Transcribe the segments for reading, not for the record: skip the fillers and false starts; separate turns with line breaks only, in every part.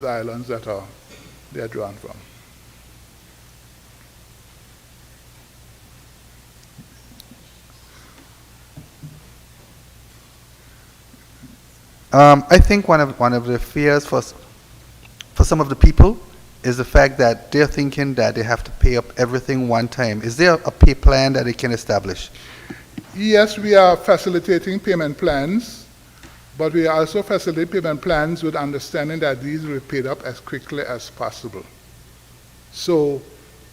the islands that they are drawn from.
I think one of the fears for some of the people is the fact that they're thinking that they have to pay up everything one time. Is there a pay plan that they can establish?
Yes, we are facilitating payment plans, but we are also facilitating payment plans with understanding that these will be paid up as quickly as possible. So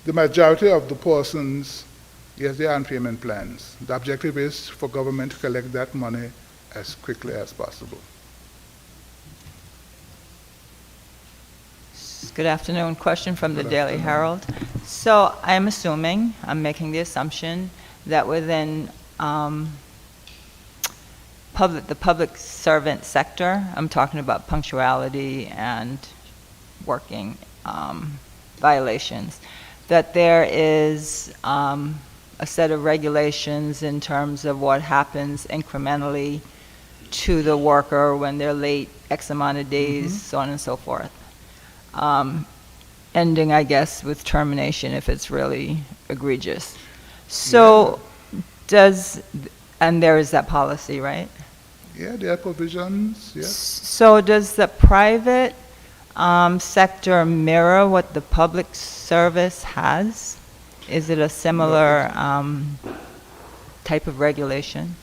the majority of the persons, yes, they are on payment plans. The objective is for government to collect that money as quickly as possible.
Good afternoon. Question from the Daily Herald. So I'm making the assumption that within the public servant sector, I'm talking about punctuality and working violations, that there is a set of regulations in terms of what happens incrementally to the worker when they're late X amount of days, so on and so forth. Ending, I guess, with termination if it's really egregious. So and there is that policy, right?
Yeah, there are provisions, yes.
So does the private sector mirror what the public service has? Is it a similar type of regulation?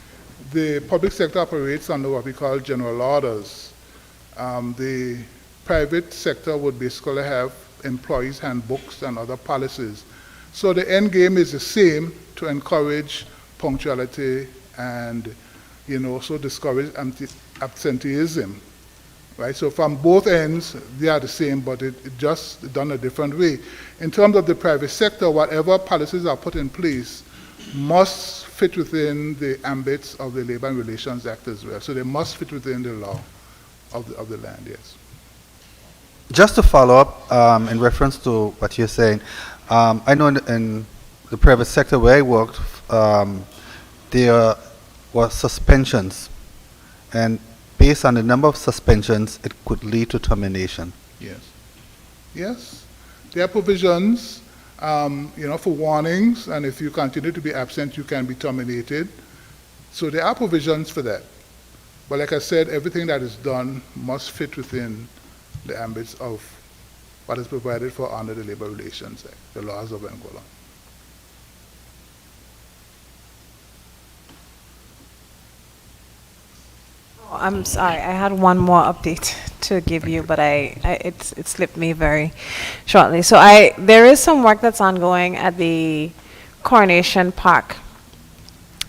The public sector operates under what we call general orders. The private sector would basically have employees' handbooks and other policies. So the end game is the same, to encourage punctuality and, also discourage absenteeism, right? So from both ends, they are the same, but it just done a different way. In terms of the private sector, whatever policies are put in place must fit within the ambits of the Labor and Relations Act as well. So they must fit within the law of the land, yes.
Just to follow up in reference to what you're saying, I know in the private sector where I worked, there were suspensions, and based on the number of suspensions, it could lead to termination.
Yes. Yes. There are provisions, for warnings, and if you continue to be absent, you can be terminated. So there are provisions for that. But like I said, everything that is done must fit within the ambits of what is provided for under the Labor Relations Act, the laws of Anguilla.
Oh, I'm sorry, I had one more update to give you, but it slipped me very shortly. So there is some work that's ongoing at the Coronation Park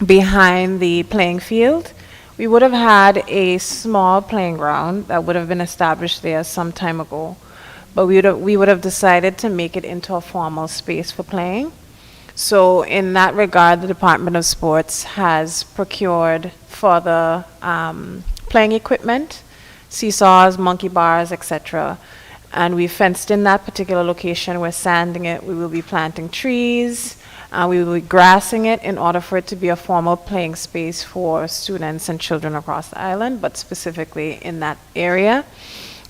behind the playing field. We would have had a small playing ground that would have been established there some time ago, but we would have decided to make it into a formal space for playing. So in that regard, the Department of Sports has procured for the playing equipment, seesaws, monkey bars, etc. And we fenced in that particular location. We're sanding it. We will be planting trees. We will be grassing it in order for it to be a formal playing space for students and children across the island, but specifically in that area.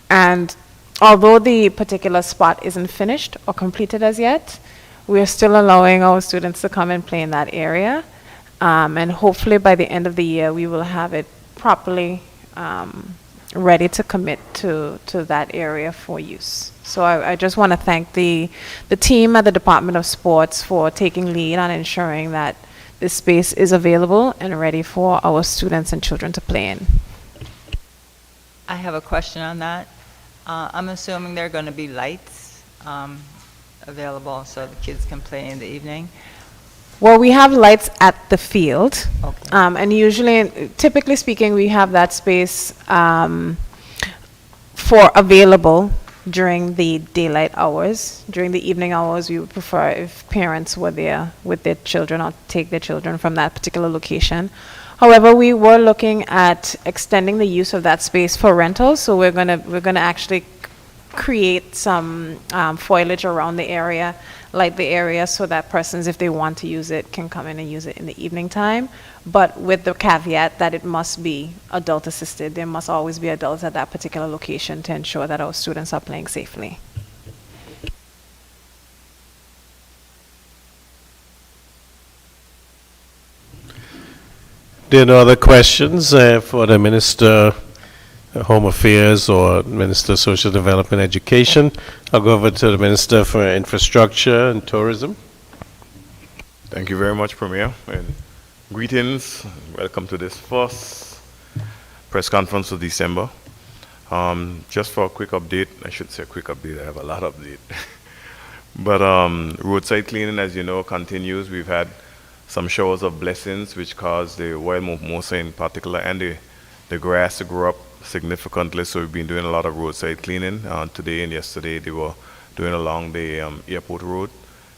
And although the particular spot isn't finished or completed as yet, we are still allowing our students to come and play in that area. And hopefully by the end of the year, we will have it properly ready to commit to that area for use. So I just want to thank the team at the Department of Sports for taking lead on ensuring that this space is available and ready for our students and children to play in.
I have a question on that. I'm assuming there are going to be lights available so the kids can play in the evening.
Well, we have lights at the field.
Okay.
And usually, typically speaking, we have that space for available during the daylight hours. During the evening hours, we would prefer if parents were there with their children or take their children from that particular location. However, we were looking at extending the use of that space for rentals, so we're gonna actually create some foliage around the area, light the area so that persons, if they want to use it, can come in and use it in the evening time, but with the caveat that it must be adult assisted. There must always be adults at that particular location to ensure that our students are playing safely.
There are no other questions for the Minister of Home Affairs or Minister of Social Development and Education. I'll go over to the Minister for Infrastructure and Tourism.
Thank you very much, Premier, and greetings. Welcome to this first press conference of December. Just for a quick update, I should say a quick update, I have a lot of update. But roadside cleaning, as you know, continues. We've had some showers of blessings which caused the wild mimosa in particular and the grass to grow up significantly, so we've been doing a lot of roadside cleaning. Today and yesterday they were doing along the airport road,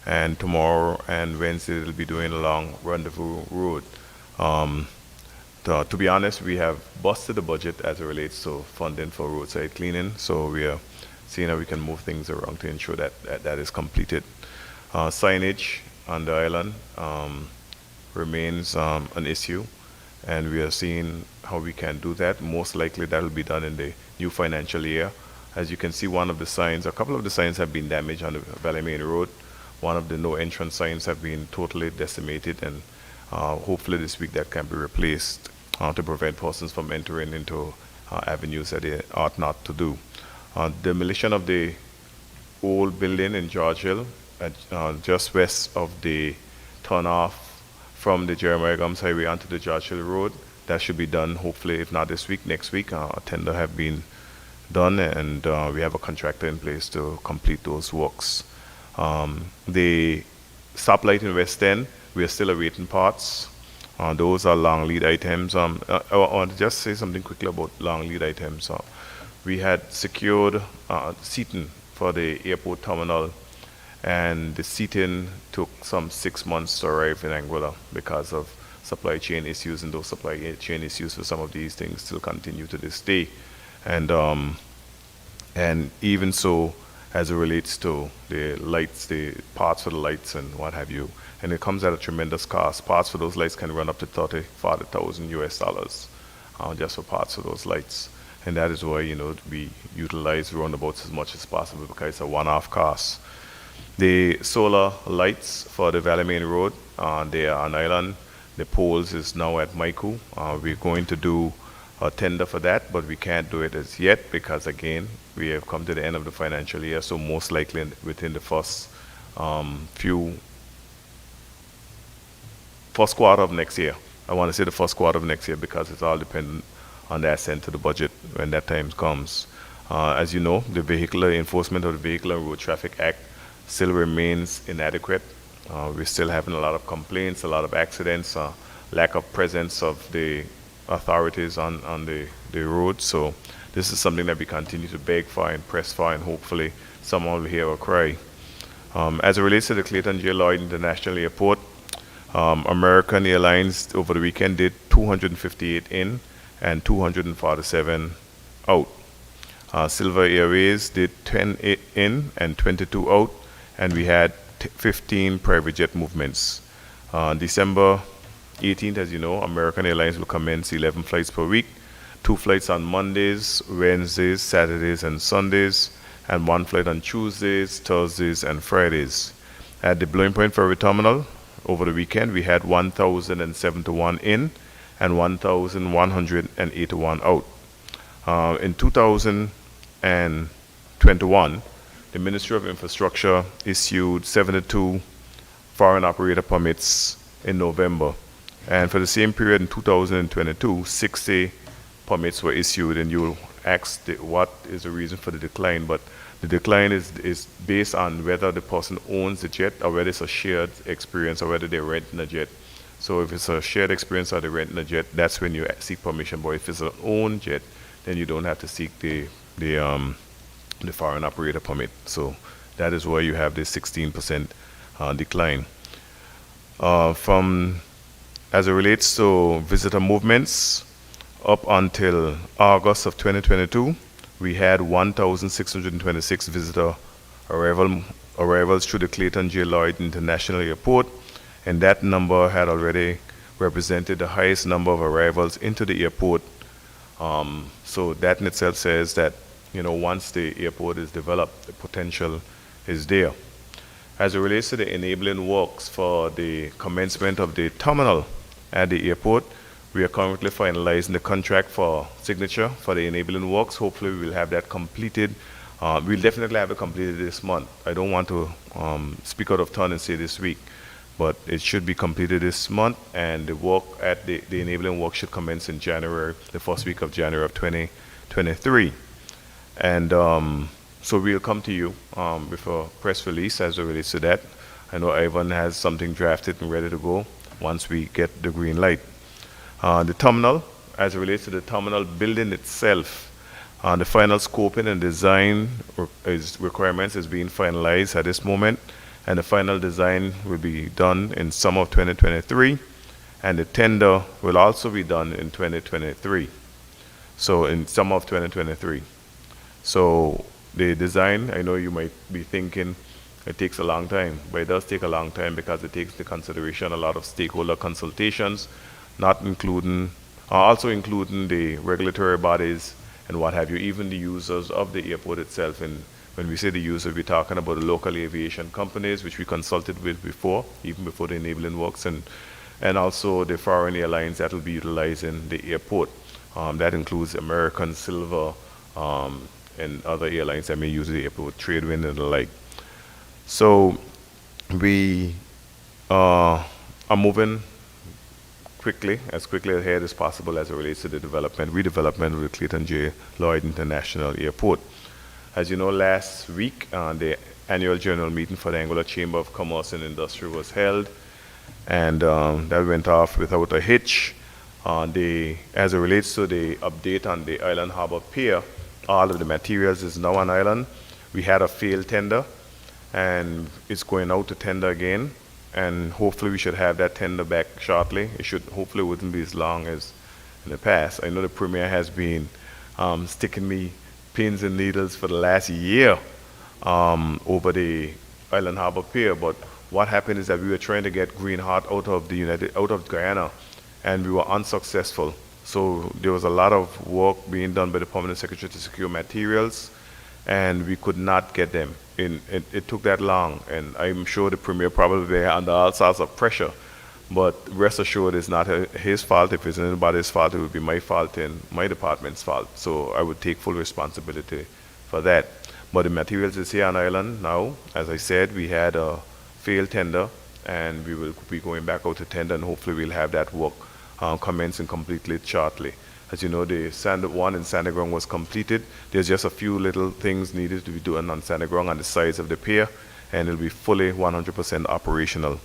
and tomorrow and Wednesday they'll be doing along Rendezvous Road. To be honest, we have busted the budget as it relates to funding for roadside cleaning, so we are seeing how we can move things around to ensure that that is completed. Signage on the island remains an issue, and we are seeing how we can do that. Most likely that will be done in the new financial year. As you can see, one of the signs, a couple of the signs have been damaged on the Valley Main Road. One of the no entrance signs have been totally decimated, and hopefully this week that can be replaced to prevent persons from entering into avenues that they ought not to do. Demolition of the old building in George Hill, just west of the turnoff from the Jeremiah Gums Highway onto the George Hill Road. That should be done, hopefully, if not this week, next week. A tender have been done, and we have a contractor in place to complete those works. The stoplight in West End, we are still awaiting parts. Those are long lead items. I want to just say something quickly about long lead items. We had secured seating for the airport terminal, and the seating took some 6 months to arrive in Anguilla because of supply chain issues, and those supply chain issues for some of these things still continue to this day. And even so, as it relates to the lights, the parts for the lights and what have you, and it comes at a tremendous cost. Parts for those lights can run up to $40,000 US just for parts for those lights. And that is why, we utilize roundabouts as much as possible because it's a one-off cost. The solar lights for the Valley Main Road, they are on island. The poles is now at Maiku. We're going to do a tender for that, but we can't do it as yet because, again, we have come to the end of the financial year, so most likely within the first quarter of next year. I want to say the first quarter of next year because it's all dependent on the assent to the budget when that time comes. As you know, the vehicular enforcement of the Vehicle and Road Traffic Act still remains inadequate. We're still having a lot of complaints, a lot of accidents, lack of presence of the authorities on the road. So this is something that we continue to beg for and press for, and hopefully someone will hear our cry. As it relates to the Clayton J. Lloyd International Airport, American Airlines over the weekend did 258 in and 247 out. Silver Airways did 10 in and 22 out, and we had 15 private jet movements. December 18th, as you know, American Airlines will commence 11 flights per week, 2 flights on Mondays, Wednesdays, Saturdays, and Sundays, and 1 flight on Tuesdays, Thursdays, and Fridays. At the Blowing Point Ferry Terminal, over the weekend, we had 1,071 in and 1,181 out. In 2021, the Ministry of Infrastructure issued 72 foreign operator permits in November. And for the same period in 2022, 60 permits were issued. And you'll ask what is the reason for the decline, but the decline is based on whether the person owns the jet or whether it's a shared experience or whether they're renting a jet. So if it's a shared experience or they're renting a jet, that's when you seek permission. But if it's an own jet, then you don't have to seek the foreign operator permit. So that is why you have this 16% decline. As it relates to visitor movements, up until August of 2022, we had 1,626 visitor arrivals through the Clayton J. Lloyd International Airport, and that number had already represented the highest number of arrivals into the airport. So that in itself says that, once the airport is developed, the potential is there. As it relates to the enabling works for the commencement of the terminal at the airport, we are currently finalizing the contract for signature for the enabling works. Hopefully we'll have that completed. We'll definitely have it completed this month. I don't want to speak out of turn and say this week, but it should be completed this month, and the work at the enabling work should commence in January, the first week of January of 2023. And so we'll come to you with a press release as it relates to that. I know Ivan has something drafted and ready to go once we get the green light. The terminal, as it relates to the terminal building itself, the final scoping and design requirements is being finalized at this moment, and the final design will be done in summer of 2023, and the tender will also be done in 2023. So in summer of 2023. So the design, I know you might be thinking it takes a long time, but it does take a long time because it takes into consideration a lot of stakeholder consultations, also including the regulatory bodies and what have you, even the users of the airport itself. And when we say the user, we're talking about the local aviation companies, which we consulted with before, even before the enabling works, and also the foreign airlines that will be utilizing the airport. That includes American, Silver, and other airlines that may use the airport, Tradewind and the like. So we are moving as quickly ahead as possible as it relates to the redevelopment of the Clayton J. Lloyd International Airport. As you know, last week, the annual general meeting for the Anguilla Chamber of Commerce and Industry was held, and that went off without a hitch. As it relates to the update on the Island Harbor Pier, all of the materials is now on island. We had a failed tender, and it's going out to tender again, and hopefully we should have that tender back shortly. Hopefully wouldn't be as long as in the past. I know the Premier has been sticking me pins and needles for the last year over the Island Harbor Pier, but what happened is that we were trying to get Green Heart out of Guyana, and we were unsuccessful. So there was a lot of work being done by the Permanent Secretary to secure materials, and we could not get them. It took that long, and I'm sure the Premier probably under all sorts of pressure, but rest assured it's not his fault. If it's anybody's fault, it would be my fault and my department's fault. So I would take full responsibility for that. But the materials is here on island now. As I said, we had a failed tender, and we will be going back out to tender, and hopefully we'll have that work commence and completely shortly. As you know, the one in Sandagrong was completed. There's just a few little things needed to be done on Sandagrong on the sides of the pier, and it'll be fully 100% operational.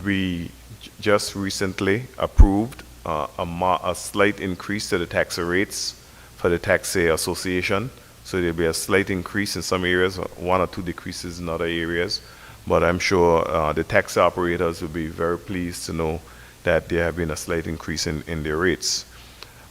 We just recently approved a slight increase to the taxi rates for the taxi association. So there'll be a slight increase in some areas, one or two decreases in other areas. But I'm sure the taxi operators will be very pleased to know that there have been a slight increase in their rates.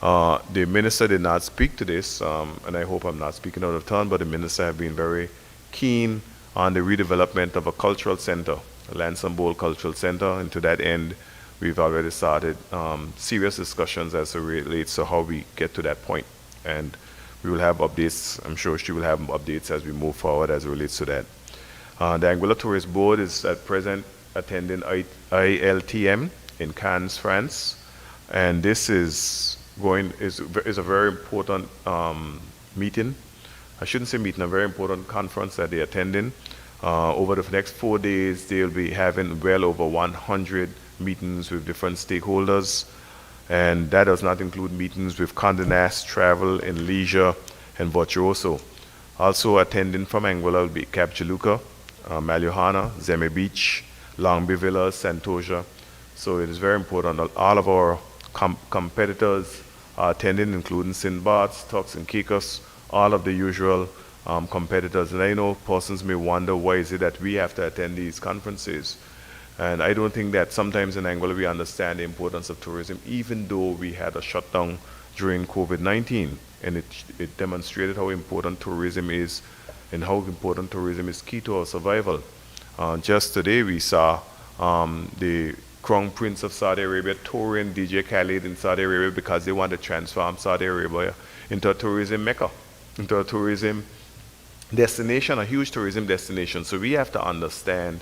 The minister did not speak to this, and I hope I'm not speaking out of turn, but the minister have been very keen on the redevelopment of a cultural center, a Lansing Bowl Cultural Center, and to that end, we've already started serious discussions as it relates to how we get to that point. And we will have updates. I'm sure she will have updates as we move forward as it relates to that. The Anguilla Tourist Board is at present attending ILTM in Cannes, France, and this is a very important meeting. I shouldn't say meeting, a very important conference that they're attending. Over the next 4 days, they'll be having well over 100 meetings with different stakeholders, and that does not include meetings with Condé Nast Travel and Leisure and Virtuoso. Also attending from Anguilla will be Cap Juluca, Maliohana, Zeme Beach, Long Bay Villas, Santoja. So it is very important. All of our competitors are attending, including Sinbad's, Tux and Caicos, all of the usual competitors. And I know persons may wonder, why is it that we have to attend these conferences? And I don't think that sometimes in Anguilla we understand the importance of tourism, even though we had a shutdown during COVID-19. and it demonstrated how important tourism is and how important tourism is key to our survival. Just today we saw the Crown Prince of Saudi Arabia touring DJ Khaled in Saudi Arabia because they want to transform Saudi Arabia into a tourism mecca, into a tourism destination, a huge tourism destination. So we have to understand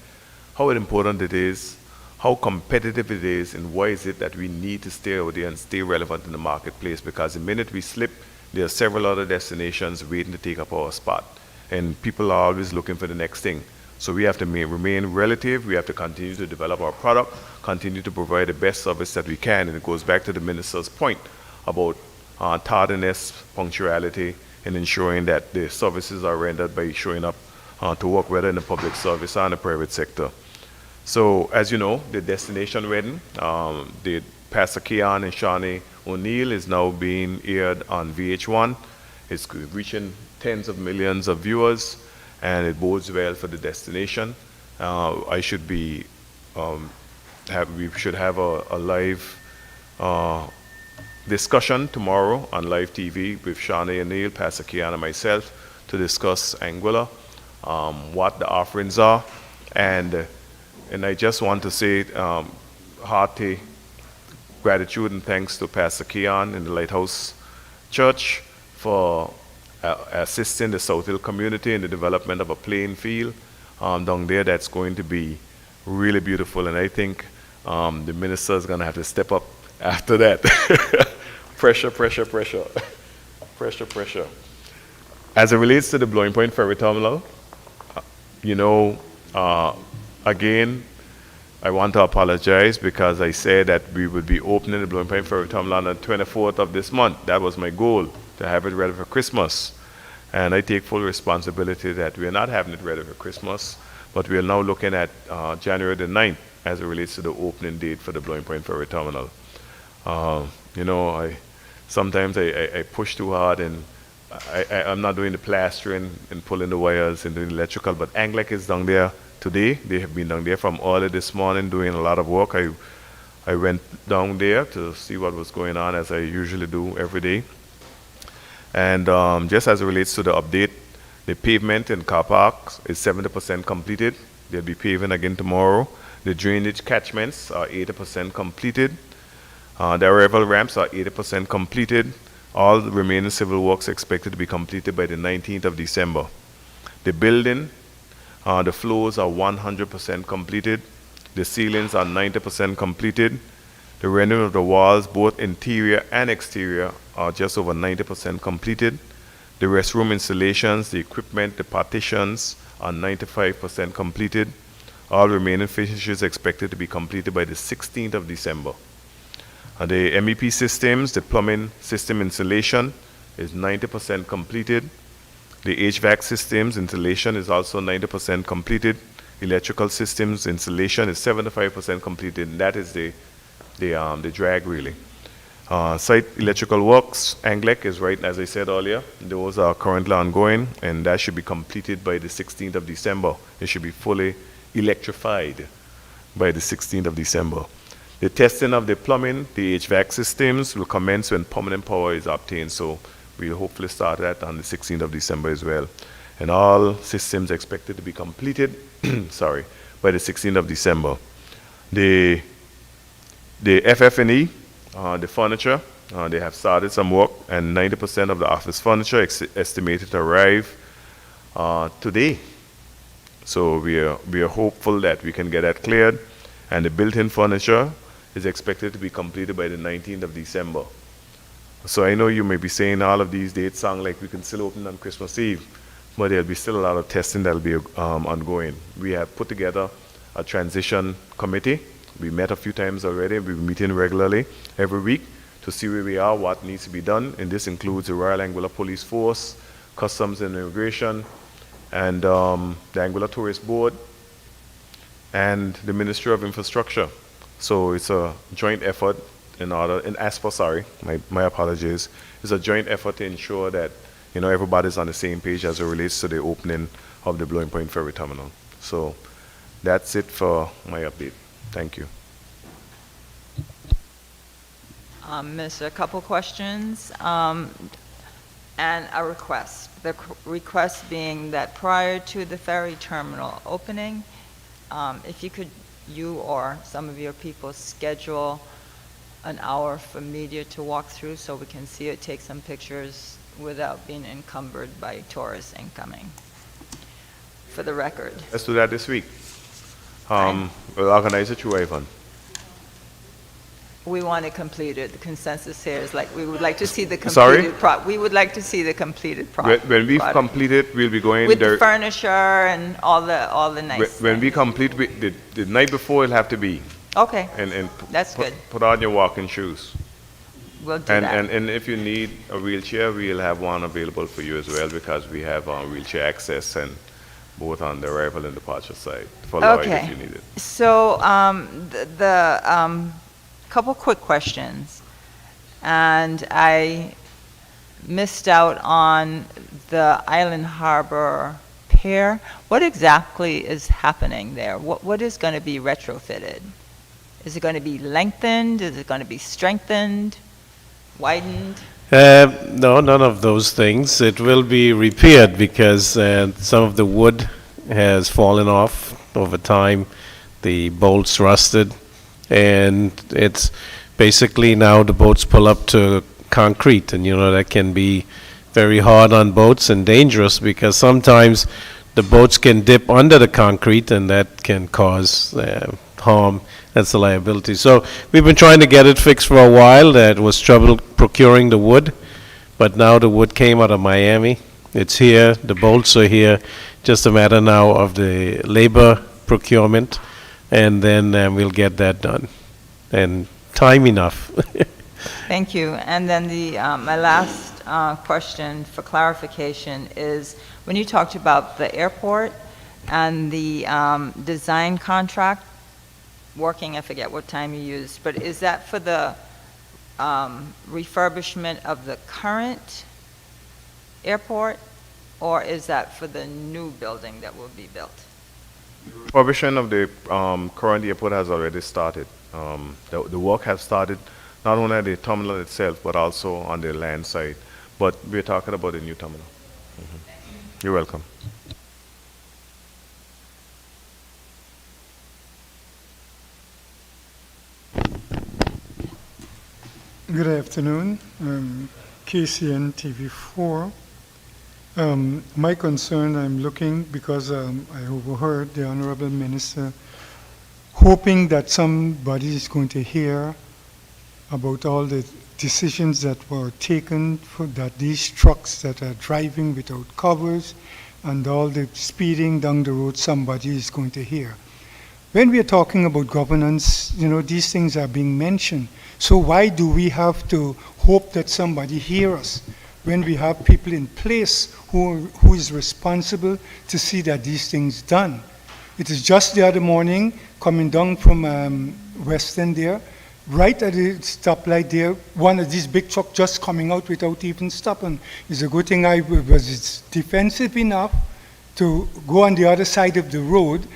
how important it is, how competitive it is, and why is it that we need to stay out there and stay relevant in the marketplace, because the minute we slip, there are several other destinations waiting to take up our spot. And people are always looking for the next thing. So we have to remain relative, we have to continue to develop our product, continue to provide the best service that we can, and it goes back to the Minister's point about tardiness, punctuality, and ensuring that the services are rendered by showing up to work, whether in the public service or in the private sector. So, as you know, the destination wedding, the Pastor Keon and Shawnee O'Neill is now being aired on VH1. It's reaching tens of millions of viewers, and it bodes well for the destination. We should have a live discussion tomorrow on live TV with Shawnee O'Neill, Pastor Keon, and myself to discuss Anguilla, what the offerings are, and I just want to say hearty gratitude and thanks to Pastor Keon in the Lighthouse Church for assisting the South Hill community in the development of a playing field down there that's going to be really beautiful. And I think the minister is going to have to step up after that. Pressure, pressure, pressure. Pressure, pressure. As it relates to the Blowing Point Ferry Terminal, again, I want to apologize because I said that we would be opening the Blowing Point Ferry Terminal on the 24th of this month. That was my goal, to have it ready for Christmas. And I take full responsibility that we are not having it ready for Christmas, but we are now looking at January the 9th as it relates to the opening date for the Blowing Point Ferry Terminal. Sometimes I push too hard, and I'm not doing the plastering and pulling the wires and doing the electrical, but Anglic is down there today. They have been down there from early this morning doing a lot of work. I went down there to see what was going on, as I usually do every day. And just as it relates to the update, the pavement in car parks is 70% completed. They'll be paving again tomorrow. The drainage catchments are 80% completed. The arrival ramps are 80% completed. All the remaining civil works expected to be completed by the 19th of December. The building, the floors are 100% completed. The ceilings are 90% completed. The rendering of the walls, both interior and exterior, are just over 90% completed. The restroom installations, the equipment, the partitions are 95% completed. All remaining finishes expected to be completed by the 16th of December. The MEP systems, the plumbing system installation is 90% completed. The HVAC systems installation is also 90% completed. Electrical systems installation is 75% completed, and that is the drag, really. Site electrical works, Anglic is right, as I said earlier. Those are currently ongoing, and that should be completed by the 16th of December. It should be fully electrified by the 16th of December. The testing of the plumbing, the HVAC systems will commence when permanent power is obtained, so we'll hopefully start that on the 16th of December as well. And all systems expected to be completed, by the 16th of December. The FF&E, the furniture, they have started some work, and 90% of the office furniture estimated to arrive today. So we are hopeful that we can get that cleared, and the built-in furniture is expected to be completed by the 19th of December. So I know you may be saying all of these dates sound like we can still open on Christmas Eve, but there'll be still a lot of testing that'll be ongoing. We have put together a transition committee. We met a few times already. We've been meeting regularly every week to see where we are, what needs to be done, and this includes the Royal Anguilla Police Force, Customs and Immigration, and the Anguilla Tourist Board, and the Ministry of Infrastructure. So it's a joint effort my apologies. It's a joint effort to ensure that everybody's on the same page as it relates to the opening of the Blowing Point Ferry Terminal. So that's it for my update. Thank you.
Miss, a couple questions. and a request. The request being that prior to the ferry terminal opening, if you could, you or some of your people schedule an hour for media to walk through so we can see it, take some pictures without being encumbered by tourists incoming, for the record.
Let's do that this week.
Fine.
We'll organize it through Ivan.
We want it completed. The consensus here is like, we would like to see the
Sorry?
completed we would like to see the completed product.
When we complete it, we'll be going
With
there.
the furniture and all the nice
When we
things.
complete, the night before it'll have to be.
Okay,
And
That's
put,
good.
Put on your walking shoes.
we'll do
And,
that.
and if you need a wheelchair, we'll have one available for you as well, because we have wheelchair access, and both on the arrival and departure side for Lloyd if
Okay.
you need it.
So, couple quick questions. And I missed out on the Island Harbor Pier. What exactly is happening there? What is going to be retrofitted? Is it going to be lengthened? Is it going to be strengthened, widened?
No, none of those things. It will be repaired because some of the wood has fallen off over time. The bolts rusted, and it's basically now the boats pull up to concrete, and that can be very hard on boats and dangerous because sometimes the boats can dip under the concrete, and that can cause harm. That's a liability. So we've been trying to get it fixed for a while. That was trouble procuring the wood, but now the wood came out of Miami. It's here, the bolts are here, just a matter now of the labor procurement, and then we'll get that done. And time enough.
Thank you. And then my last question for clarification is, when you talked about the airport and the design contract working, I forget what time you used, but is that for the refurbishment of the current airport, or is that for the new building that will be built?
Refurbishment of the current airport has already started. The work has started not only at the terminal itself, but also on the land side. But we're talking about the new terminal. You're welcome.
Good afternoon. KCN TV4. My concern, I'm looking because I overheard the Honourable Minister hoping that somebody is going to hear about all the decisions that were taken for that these trucks that are driving without covers and all the speeding down the road, somebody is going to hear. When we are talking about governance, these things are being mentioned. So why do we have to hope that somebody hears us when we have people in place who is responsible to see that these things done? It is just the other morning, coming down from Western there, right at the stoplight there, one of these big trucks just coming out without even stopping. It's a good thing it's defensive enough to go on the other side of the road,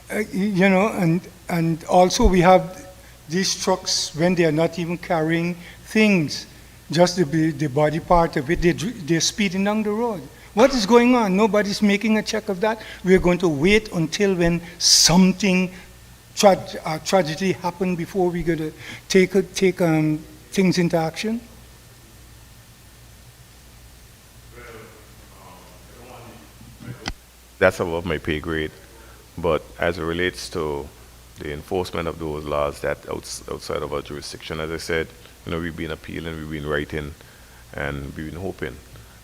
and also we have these trucks when they are not even carrying things, just the body part of it, they're speeding down the road. What is going on? Nobody's making a check of that. We're going to wait until when something tragedy happen before we're going to take things into action?
That's above my pay grade. But as it relates to the enforcement of those laws that outside of our jurisdiction, as I said, we've been appealing, we've been writing, and we've been hoping.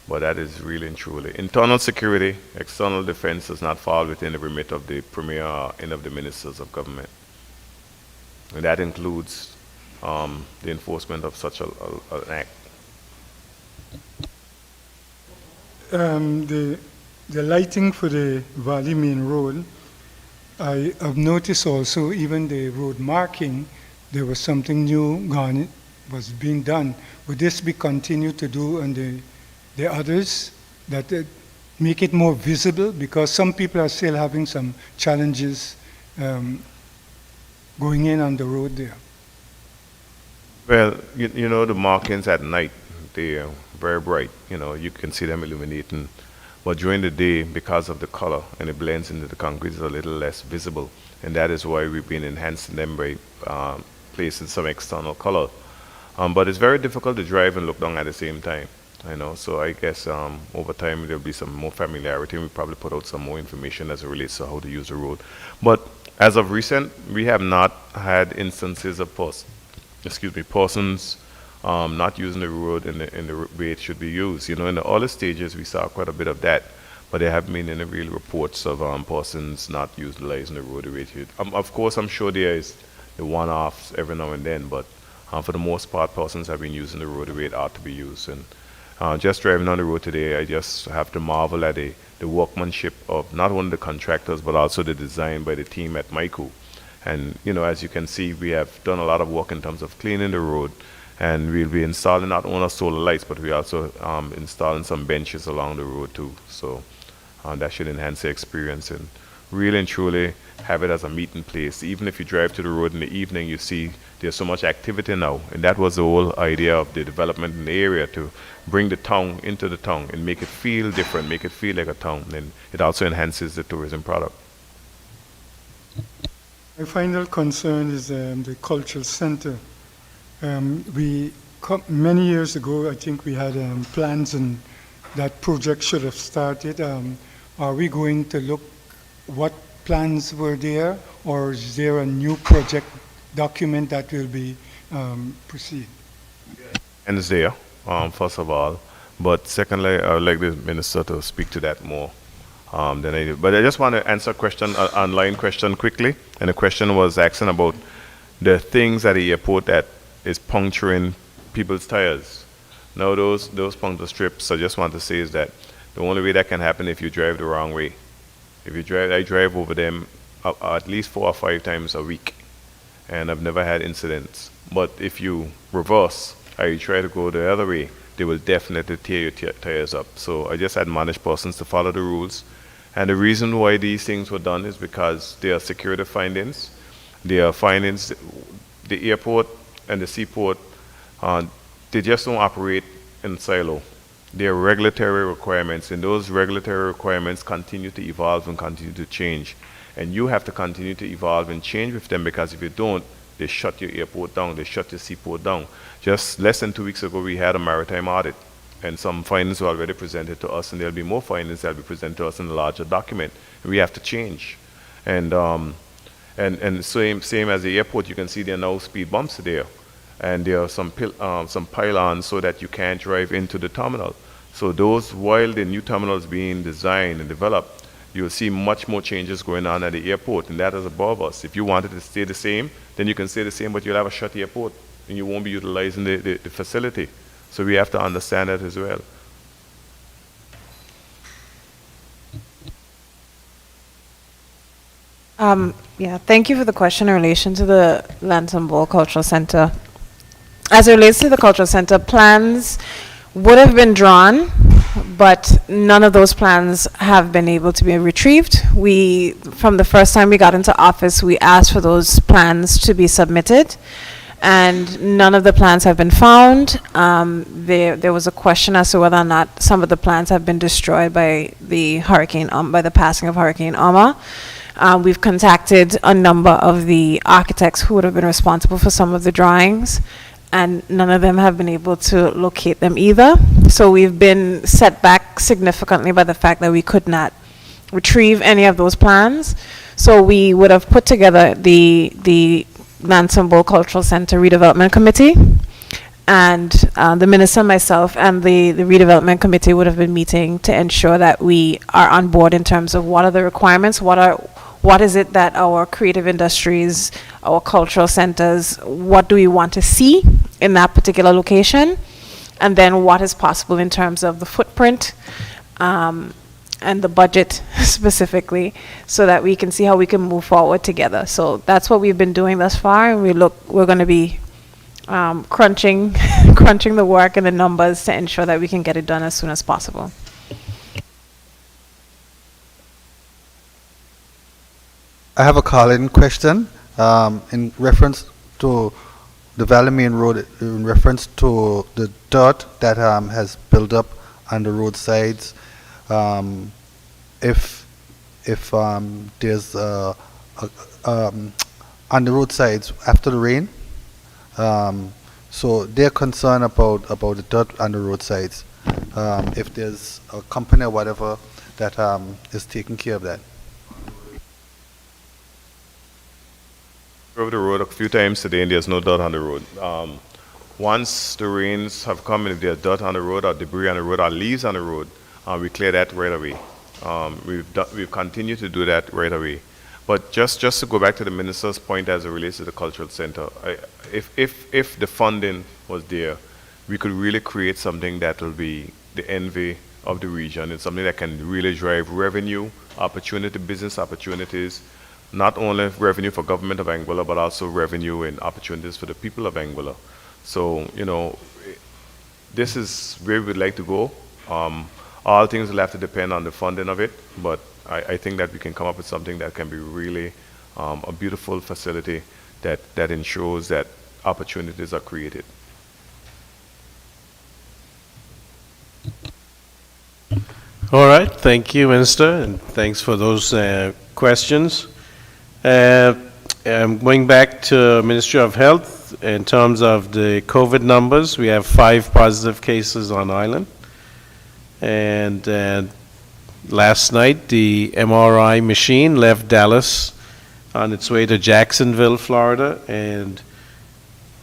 But that is really and truly. Internal security, external defense does not fall within the remit of the Premier and of the Ministers of Government. And that includes the enforcement of such an act.
The lighting for the Valley Main Road, I have noticed also even the road marking, there was something new was being done. Would this be continued to do on the others, that make it more visible? Because some people are still having some challenges going in on the road there.
Well, the markings at night, very bright. You know, you can see them illuminating. But during the day, because of the color and it blends into the concrete, it's a little less visible. And that is why we've been enhancing them by placing some external color. But it's very difficult to drive and look down at the same time. You know, so I guess over time there'll be some more familiarity, and we probably put out some more information as it relates to how to use the road. But as of recent, we have not had instances of persons not using the road in the way it should be used. You know, in the early stages, we saw quite a bit of that, but there have been any real reports of persons not utilizing the road the way it should. Of course, I'm sure there is the one-offs every now and then, but for the most part, persons have been using the road the way it ought to be used. And just driving on the road today, I just have to marvel at the workmanship of not only the contractors, but also the design by the team at Maiku. And, you know, as you can see, we have done a lot of work in terms of cleaning the road, and we'll be installing not only solar lights, but we also installing some benches along the road too. So that should enhance the experience and really and truly have it as a meeting place. Even if you drive to the road in the evening, you see there's so much activity now. And that was the whole idea of the development in the area, to bring the town into the town and make it feel different, make it feel like a town. And it also enhances the tourism product.
My final concern is the cultural center. Many years ago, I think we had plans, and that project should have started. Are we going to look what plans were there, or is there a new project document that will be proceed?
And it's there, first of all. But secondly, I would like the minister to speak to that more than I do. But I just want to answer a question, an online question quickly. And the question was asking about the things at the airport that is puncturing people's tires. Now those puncture strips, I just want to say is that the only way that can happen if you drive the wrong way. If you drive, I drive over them at least 4 or 5 times a week, and I've never had incidents. But if you reverse or you try to go the other way, they will definitely tear your tires up. So I just admonish persons to follow the rules. And the reason why these things were done is because they are security findings. They are findings, the airport and the seaport, they just don't operate in silo. There are regulatory requirements, and those regulatory requirements continue to evolve and continue to change. And you have to continue to evolve and change with them, because if you don't, they shut your airport down, they shut your seaport down. Just less than 2 weeks ago, we had a maritime audit, and some findings were already presented to us, and there'll be more findings that will be presented to us in a larger document. And we have to change. And same as the airport, you can see there are now speed bumps there. And there are some pylons so that you can't drive into the terminal. So those, while the new terminal is being designed and developed, you'll see much more changes going on at the airport, and that is above us. If you wanted to stay the same, then you can stay the same, but you'll have a shut airport, and you won't be utilizing the facility. So we have to understand that as well.
Yeah, thank you for the question in relation to the Lantern Ball Cultural Center. As it relates to the cultural center, plans would have been drawn, but none of those plans have been able to be retrieved. From the first time we got into office, we asked for those plans to be submitted, and none of the plans have been found. There was a question as to whether or not some of the plans have been destroyed by the passing of Hurricane Irma. We've contacted a number of the architects who would have been responsible for some of the drawings, and none of them have been able to locate them either. So we've been set back significantly by the fact that we could not retrieve any of those plans. So we would have put together the Lantern Bowl Cultural Center Redevelopment Committee, and the minister, myself, and the redevelopment committee would have been meeting to ensure that we are on board in terms of what are the requirements, what is it that our creative industries, our cultural centers, what do we want to see in that particular location, and then what is possible in terms of the footprint and the budget specifically, so that we can see how we can move forward together. So that's what we've been doing thus far, and we're going to be crunching the work and the numbers to ensure that we can get it done as soon as possible.
I have a call-in question in reference to the Valley Main Road in reference to the dirt that has built up on the roadsides. If there's on the roadsides after the rain, so they're concerned about the dirt on the roadsides. If there's a company or whatever that is taking care of that.
Drove the road a few times today and there's no dirt on the road. Once the rains have come and if there's dirt on the road or debris on the road or leaves on the road, we clear that right away. We've continued to do that right away. But just to go back to the minister's point as it relates to the cultural center, if the funding was there, we could really create something that will be the envy of the region. It's something that can really drive revenue, opportunity, business opportunities, not only revenue for government of Anguilla, but also revenue and opportunities for the people of Anguilla. So, you know, this is where we'd like to go. All things will have to depend on the funding of it, but I think that we can come up with something that can be really a beautiful facility that ensures that opportunities are created.
All right, thank you, Minister, and thanks for those questions. Going back to Ministry of Health, in terms of the COVID numbers, we have 5 positive cases on island. And last night, the MRI machine left Dallas on its way to Jacksonville, Florida, and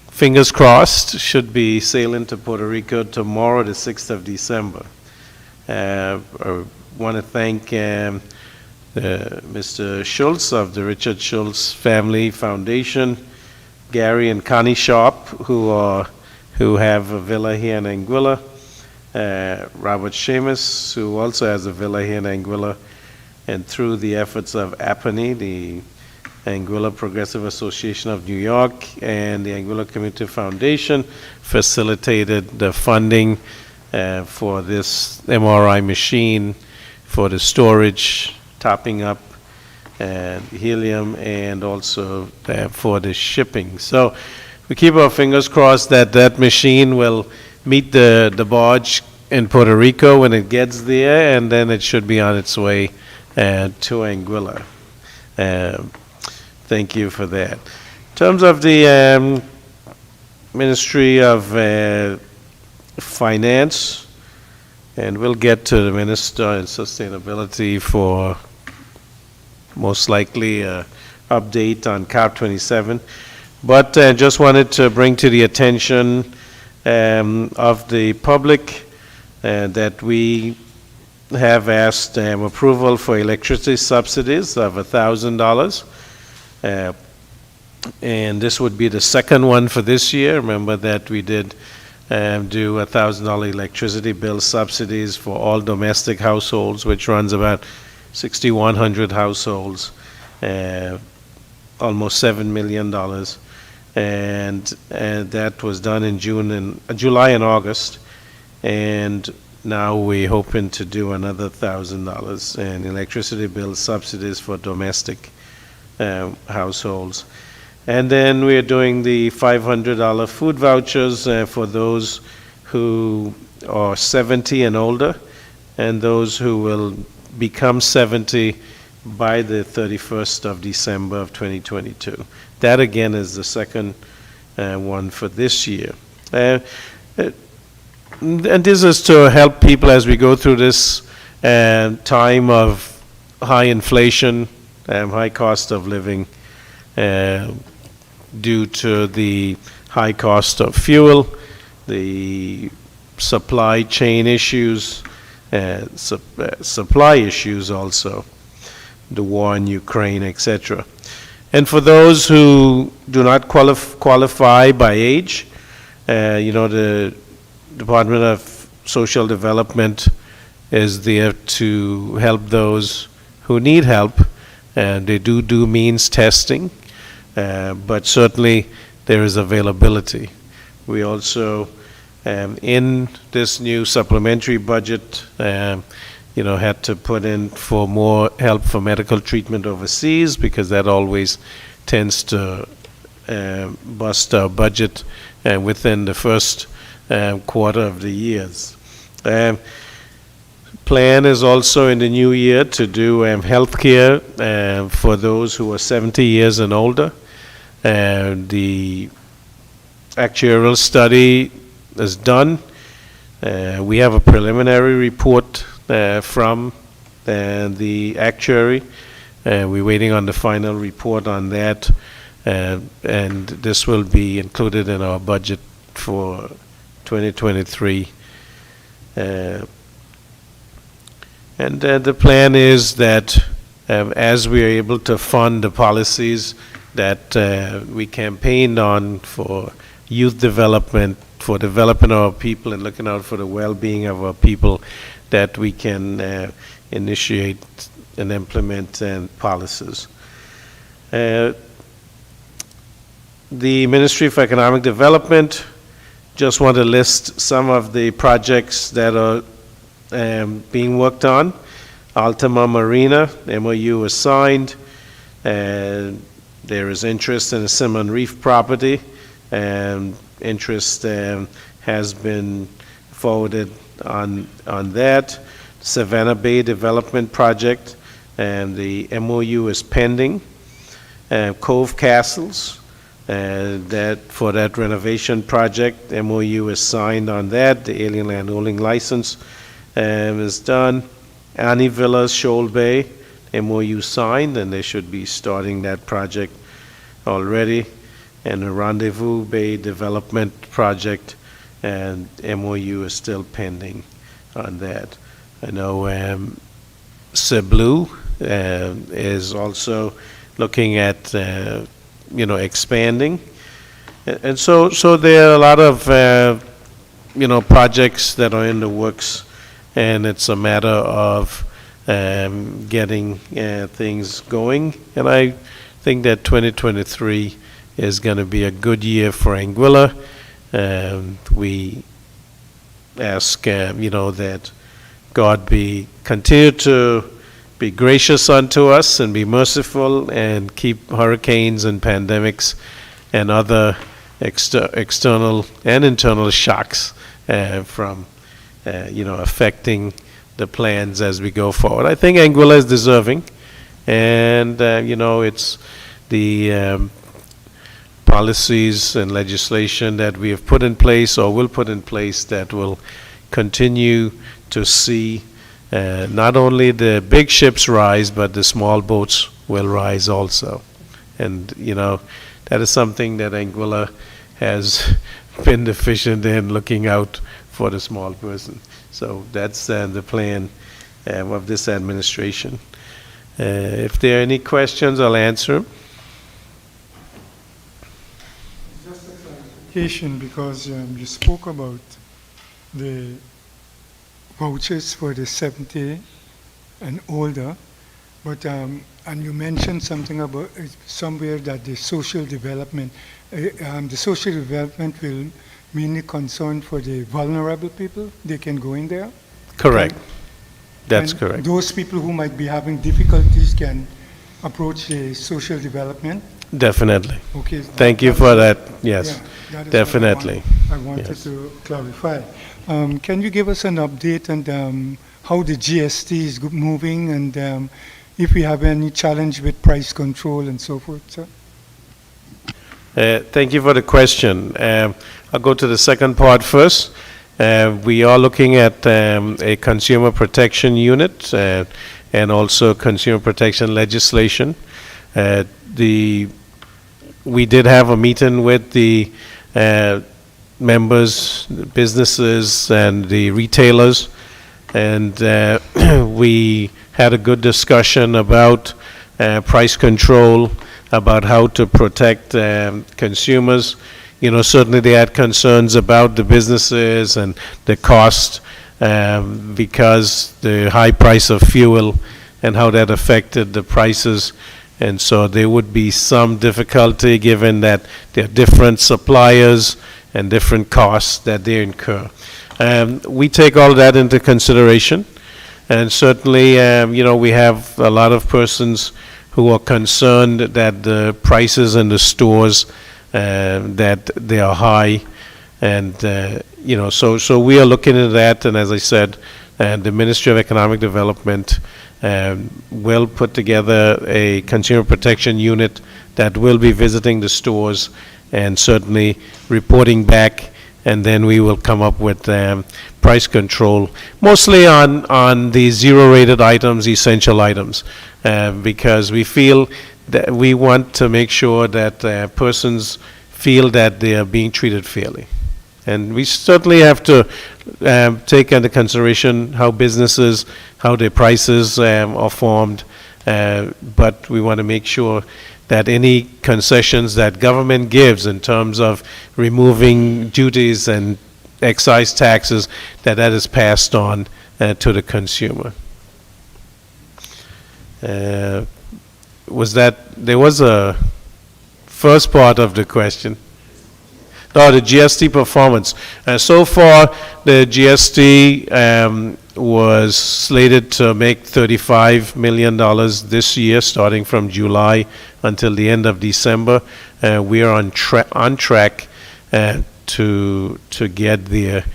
fingers crossed, should be sailing to Puerto Rico tomorrow, the 6th of December. I want to thank Mr. Schultz of the Richard Schultz Family Foundation, Gary and Connie Sharp, who have a villa here in Anguilla, Robert Seamus, who also has a villa here in Anguilla, and through the efforts of APANI, the Anguilla Progressive Association of New York, and the Anguilla Community Foundation, facilitated the funding for this MRI machine for the storage, topping up, and helium, and also for the shipping. So we keep our fingers crossed that that machine will meet the barge in Puerto Rico when it gets there, and then it should be on its way to Anguilla. Thank you for that. In terms of the Ministry of Finance, and we'll get to the Minister in Sustainability for most likely an update on COP27. But just wanted to bring to the attention of the public that we have asked approval for electricity subsidies of $1,000. And this would be the second one for this year. Remember that we did do $1,000 electricity bill subsidies for all domestic households, which runs about 6,100 households, almost $7 million. And that was done in July and August. And now we're hoping to do another $1,000 in electricity bill subsidies for domestic households. And then we're doing the $500 food vouchers for those who are 70 and older, and those who will become 70 by the 31st of December of 2022. That again is the second one for this year. And this is to help people as we go through this time of high inflation, high cost of living, due to the high cost of fuel, the supply chain issues, supply issues also, the war in Ukraine, etc. And for those who do not qualify by age, the Department of Social Development is there to help those who need help, and they do means testing, but certainly there is availability. We also, in this new supplementary budget, had to put in for more help for medical treatment overseas, because that always tends to bust our budget within the first quarter of the years. Plan is also in the new year to do healthcare for those who are 70 years and older. The actuarial study is done. We have a preliminary report from the actuary. We're waiting on the final report on that, and this will be included in our budget for 2023. And the plan is that as we are able to fund the policies that we campaigned on for youth development, for developing our people and looking out for the well-being of our people, that we can initiate and implement policies. The Ministry for Economic Development, just want to list some of the projects that are being worked on. Altima Marina, MOU is signed. There is interest in a Simon Reef property, and interest has been forwarded on that. Savannah Bay Development Project, and the MOU is pending. Cove Castles, that for that renovation project, MOU is signed on that. The alien land holding license is done. Annie Villas, Shoal Bay, MOU signed, and they should be starting that project already. And the Rendezvous Bay Development Project, and MOU is still pending on that. I know Cebu is also looking at expanding, and so there are a lot of projects that are in the works, and it's a matter of getting things going. And I think that 2023 is going to be a good year for Anguilla. We ask that God continue to be gracious unto us and be merciful, and keep hurricanes and pandemics and other external and internal shocks from affecting the plans as we go forward. I think Anguilla is deserving, and it's the policies and legislation that we have put in place or will put in place that will continue to see not only the big ships rise, but the small boats will rise also. And that is something that Anguilla has been deficient in, looking out for the small person. So that's the plan of this administration. If there are any questions, I'll answer them.
Just a clarification, because you spoke about the vouchers for the 70 and older, but and you mentioned something about somewhere that the social development will mainly concern for the vulnerable people. They can go in there.
Correct. That's
and
correct.
Those people who might be having difficulties can approach the social development.
Definitely.
Okay.
Thank you for that. Yes,
Yeah, that is
definitely.
what I wanted
Yes.
to clarify. Can you give us an update on how the GST is moving, and if we have any challenge with price control and so forth, sir?
Thank you for the question. I'll go to the second part first. We are looking at a consumer protection unit and also consumer protection legislation. We did have a meeting with the members, the businesses, and the retailers, and we had a good discussion about price control, about how to protect consumers. Certainly they had concerns about the businesses and the cost because the high price of fuel and how that affected the prices. And so there would be some difficulty given that there are different suppliers and different costs that they incur. We take all that into consideration. And certainly, we have a lot of persons who are concerned that the prices in the stores that they are high. And, so we are looking at that, and as I said, the Ministry of Economic Development will put together a consumer protection unit that will be visiting the stores and certainly reporting back, and then we will come up with price control, mostly on the zero-rated items, essential items, because we feel that we want to make sure that persons feel that they are being treated fairly. And we certainly have to take into consideration how businesses, how their prices are formed, but we want to make sure that any concessions that government gives in terms of removing duties and excise taxes, that is passed on to the consumer. There was a first part of the question. No, the GST performance. So far, the GST was slated to make $35 million this year, starting from July until the end of December. We are on track to get there.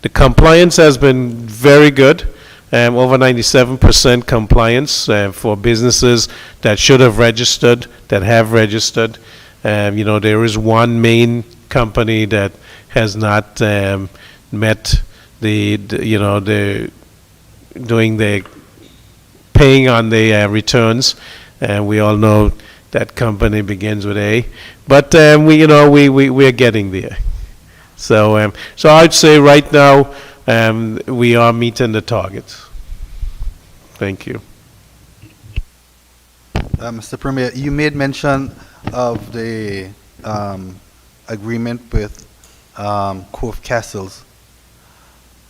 The compliance has been very good. Over 97% compliance for businesses that should have registered, that have registered. There is one main company that has not met the paying on the returns, and we all know that company begins with A. But we are getting there. So I'd say right now we are meeting the targets. Thank you.
Mr. Premier, you made mention of the agreement with Cove Castles.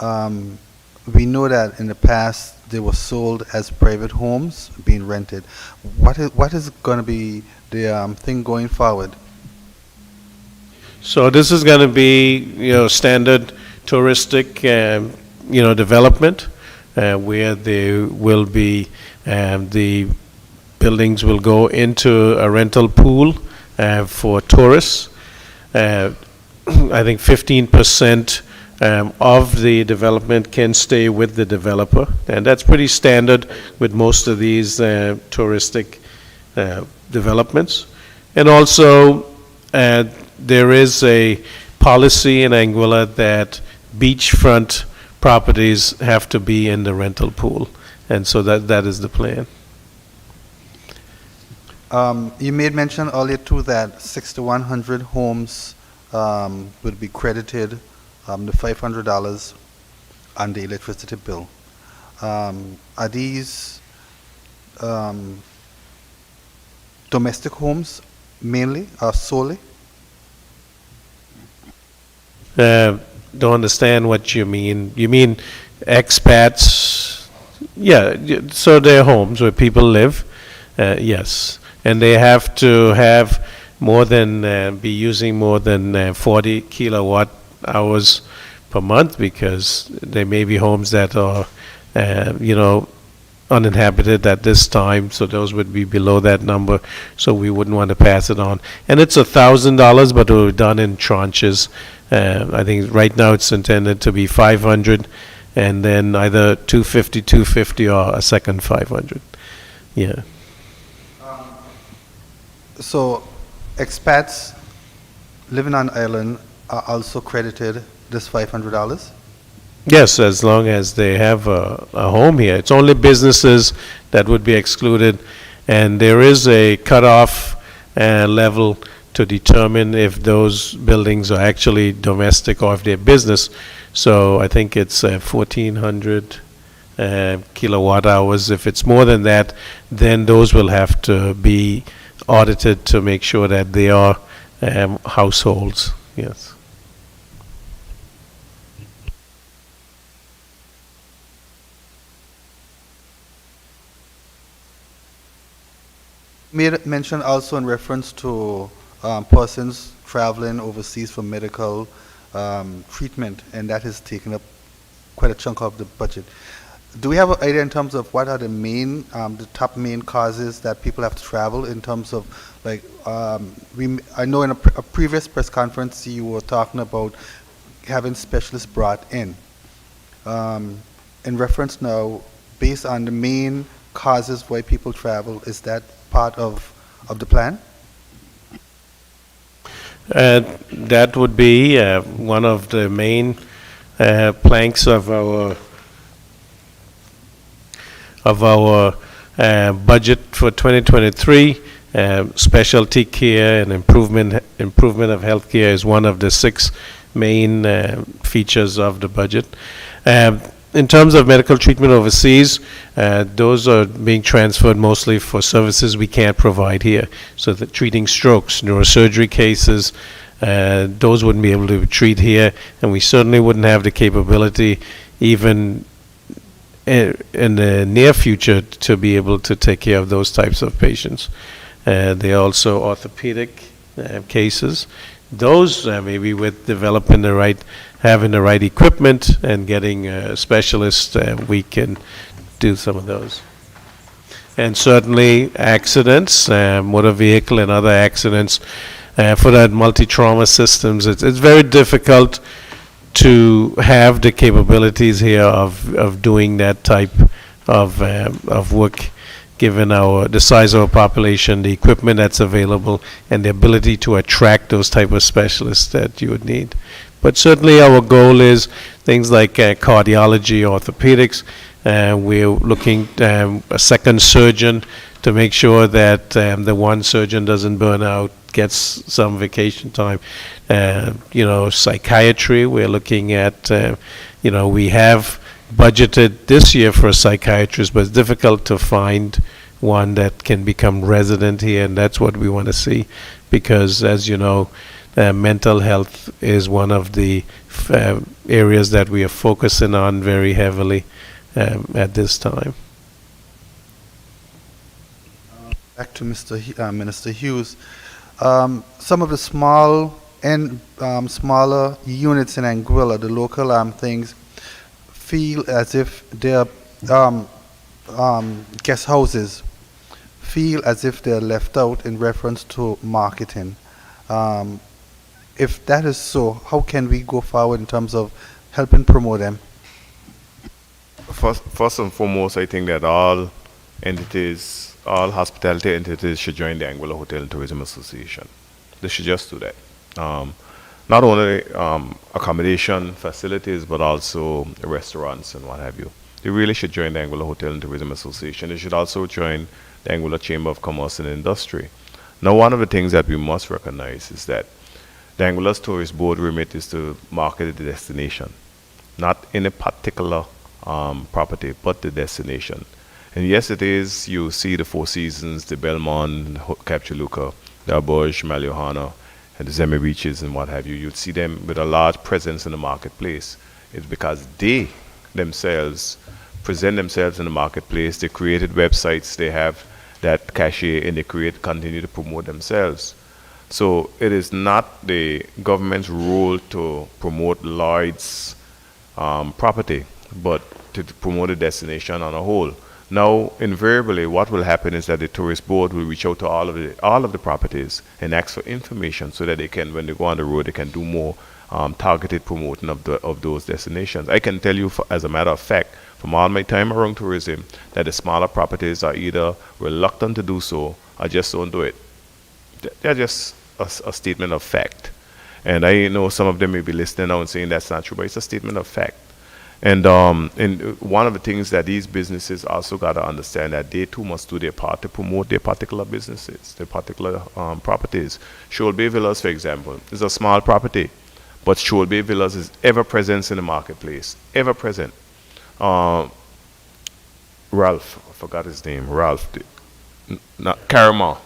We know that in the past they were sold as private homes being rented. What is going to be the thing going forward?
So this is going to be standard touristic development where there will be the buildings will go into a rental pool for tourists. I think 15% of the development can stay with the developer, and that's pretty standard with most of these touristic developments. And also, there is a policy in Anguilla that beachfront properties have to be in the rental pool, and so that is the plan.
You made mention earlier too that 6,100 homes would be credited the $500 on the electricity bill. Are these domestic homes mainly or solely?
Don't understand what you mean. You mean expats? Yeah, so they're homes where people live, yes. And they have to have more than, be using more than 40 kilowatt hours per month, because there may be homes that are, uninhabited at this time, so those would be below that number, so we wouldn't want to pass it on. And it's $1,000, but it will be done in tranches. I think right now it's intended to be 500, and then either 250, or a second 500. Yeah.
So expats living on island are also credited this $500?
Yes, as long as they have a home here. It's only businesses that would be excluded, and there is a cutoff level to determine if those buildings are actually domestic or if they're business. So I think it's 1,400 kilowatt hours. If it's more than that, then those will have to be audited to make sure that they are households. Yes.
Made mention also in reference to persons traveling overseas for medical treatment, and that has taken up quite a chunk of the budget. do we have an idea in terms of what are the top main causes that people have to travel in terms of, like, I know in a previous press conference you were talking about having specialists brought in. In reference now, based on the main causes why people travel, is that part of the plan?
That would be one of the main planks of our budget for 2023. Specialty care and improvement of healthcare is one of the 6 main features of the budget. In terms of medical treatment overseas, those are being transferred mostly for services we can't provide here. So that treating strokes, neurosurgery cases, those wouldn't be able to treat here, and we certainly wouldn't have the capability even in the near future to be able to take care of those types of patients. There are also orthopedic cases. Those maybe with developing having the right equipment and getting specialists, we can do some of those. And certainly accidents, motor vehicle and other accidents, for that multi-trauma systems, it's very difficult to have the capabilities here of doing that type of work, given the size of our population, the equipment that's available, and the ability to attract those type of specialists that you would need. But certainly our goal is things like cardiology, orthopedics. We're looking a second surgeon to make sure that the one surgeon doesn't burn out, gets some vacation time. Psychiatry, we're looking at, we have budgeted this year for a psychiatrist, but it's difficult to find one that can become resident here, and that's what we want to see, because as you know, mental health is one of the areas that we are focusing on very heavily at this time.
Back to Minister Hughes. Some of the smaller units in Anguilla, the local things, feel as if they're guest houses, feel as if they're left out in reference to marketing. If that is so, how can we go forward in terms of helping promote them?
First and foremost, I think that all hospitality entities should join the Anguilla Hotel and Tourism Association. They should just do that. Not only accommodation facilities, but also restaurants and what have you. They really should join the Anguilla Hotel and Tourism Association. They should also join the Anguilla Chamber of Commerce and Industry. Now, one of the things that we must recognize is that the Anguilla's Tourist Board remit is to market the destination, not in a particular property, but the destination. And yes, it is, you see the Four Seasons, the Belmont, Capchaluca, the Auberge, Maliohana, and the Zemi Beaches and what have you. You'd see them with a large presence in the marketplace. It's because they themselves present themselves in the marketplace. They created websites, they have that cachet, and they continue to promote themselves. So it is not the government's role to promote Lloyd's property, but to promote the destination on a whole. Now, invariably, what will happen is that the tourist board will reach out to all of the properties and ask for information so that they can, when they go on the road, they can do more targeted promoting of those destinations. I can tell you, as a matter of fact, from all my time around tourism, that the smaller properties are either reluctant to do so or just don't do it. They're just a statement of fact. And I know some of them may be listening now and saying that's not true, but it's a statement of fact. And one of the things that these businesses also got to understand, that they too must do their part to promote their particular businesses, their particular properties. Shoal Bay Villas, for example, is a small property, but Shoal Bay Villas is ever present in the marketplace, ever present. Ralph, I forgot his name, Ralph, Caramar